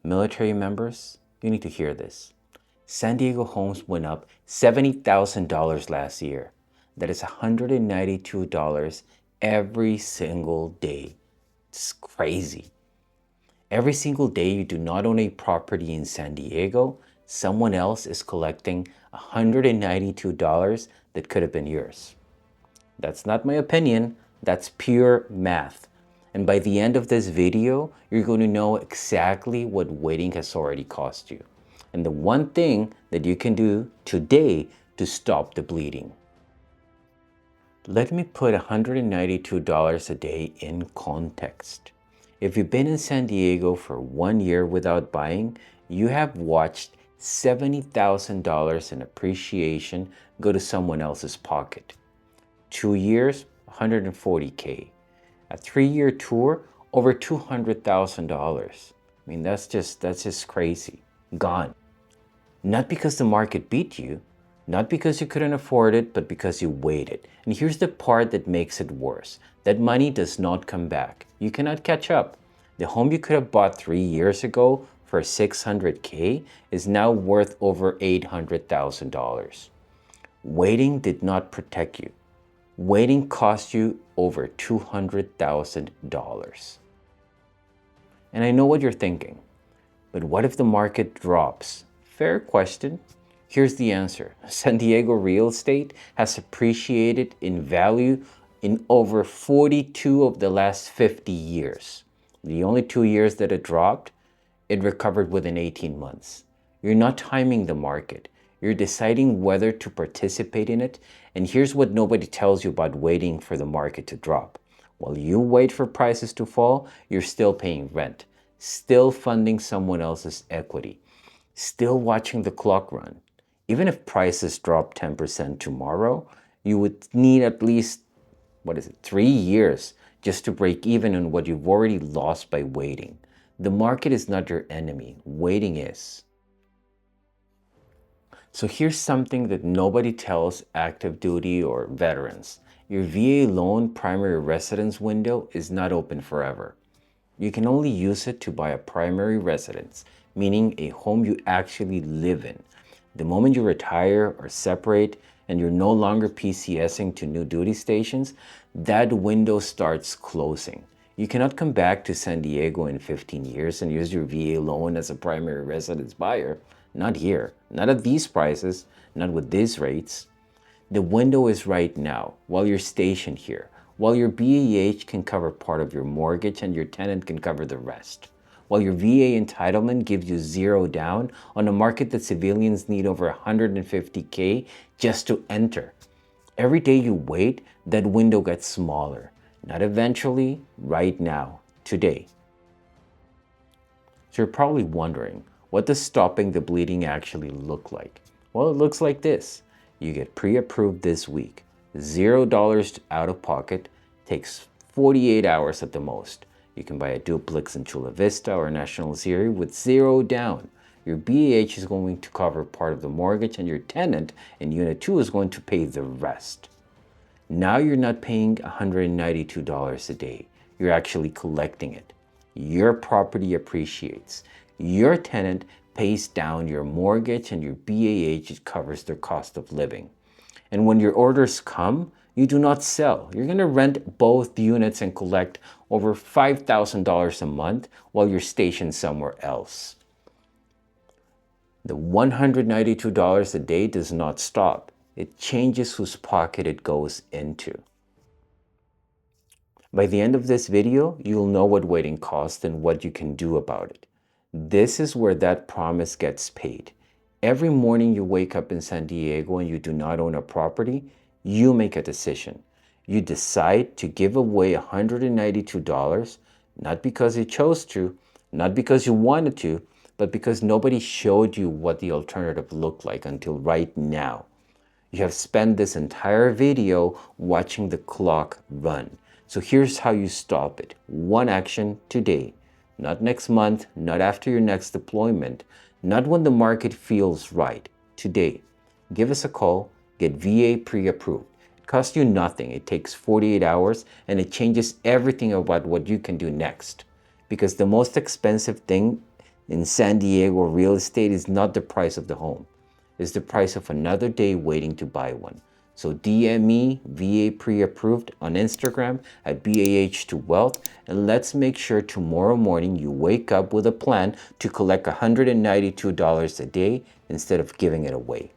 Military members, you need to hear this. San Diego homes went up $70,000 last year. That is $192 every single day. It's crazy. Every single day you do not own a property in San Diego, someone else is collecting $192 that could have been yours. That's not my opinion, that's pure math. And by the end of this video, you're going to know exactly what waiting has already cost you. And the one thing that you can do today to stop the bleeding. Let me put $192 a day in context. If you've been in San Diego for 1 year without buying, you have watched $70,000 in appreciation go to someone else's pocket. 2 years, $140K. A 3-year tour, over $200,000. I mean, that's just crazy. Gone. Not because the market beat you, not because you couldn't afford it, but because you waited. And here's the part that makes it worse. That money does not come back. You cannot catch up. The home you could have bought 3 years ago for $600K is now worth over $800,000. Waiting did not protect you. Waiting cost you over $200,000. And I know what you're thinking, but what if the market drops? Fair question. Here's the answer. San Diego real estate has appreciated in value in over 42 of the last 50 years. The only 2 years that it dropped, it recovered within 18 months. You're not timing the market. You're deciding whether to participate in it. And here's what nobody tells you about waiting for the market to drop. While you wait for prices to fall, you're still paying rent, still funding someone else's equity, still watching the clock run. Even if prices drop 10% tomorrow, you would need at least, 3 years just to break even on what you've already lost by waiting. The market is not your enemy. Waiting is. So here's something that nobody tells active duty or veterans. Your VA loan primary residence window is not open forever. You can only use it to buy a primary residence, meaning a home you actually live in. The moment you retire or separate and you're no longer PCSing to new duty stations, that window starts closing. You cannot come back to San Diego in 15 years and use your VA loan as a primary residence buyer. Not here, not at these prices, not with these rates. The window is right now, while you're stationed here, while your BAH can cover part of your mortgage and your tenant can cover the rest. While your VA entitlement gives you zero down on a market that civilians need over $150K just to enter. Every day you wait, that window gets smaller. Not eventually, right now, today. So you're probably wondering, what does stopping the bleeding actually look like? Well, it looks like this. You get pre-approved this week. $0 out of pocket, takes 48 hours at the most. You can buy a duplex in Chula Vista or National Ziri with zero down. Your BAH is going to cover part of the mortgage and your tenant in Unit 2 is going to pay the rest. Now you're not paying $192 a day. You're actually collecting it. Your property appreciates. Your tenant pays down your mortgage and your BAH covers their cost of living. And when your orders come, you do not sell. You're going to rent both units and collect over $5,000 a month while you're stationed somewhere else. The $192 a day does not stop. It changes whose pocket it goes into. By the end of this video, you'll know what waiting costs and what you can do about it. This is where that promise gets paid. Every morning you wake up in San Diego and you do not own a property, you make a decision. You decide to give away $192, not because you chose to, not because you wanted to, but because nobody showed you what the alternative looked like until right now. You have spent this entire video watching the clock run. So here's how you stop it. One action today. Not next month, not after your next deployment, not when the market feels right. Today. Give us a call, get VA pre-approved. It costs you nothing. It takes 48 hours and it changes everything about what you can do next. Because the most expensive thing In San Diego, real estate is not the price of the home. It's the price of another day waiting to buy one. So DM me, VA Pre-Approved, on Instagram at BAH2Wealth, and let's make sure tomorrow morning you wake up with a plan to collect $192 a day instead of giving it away.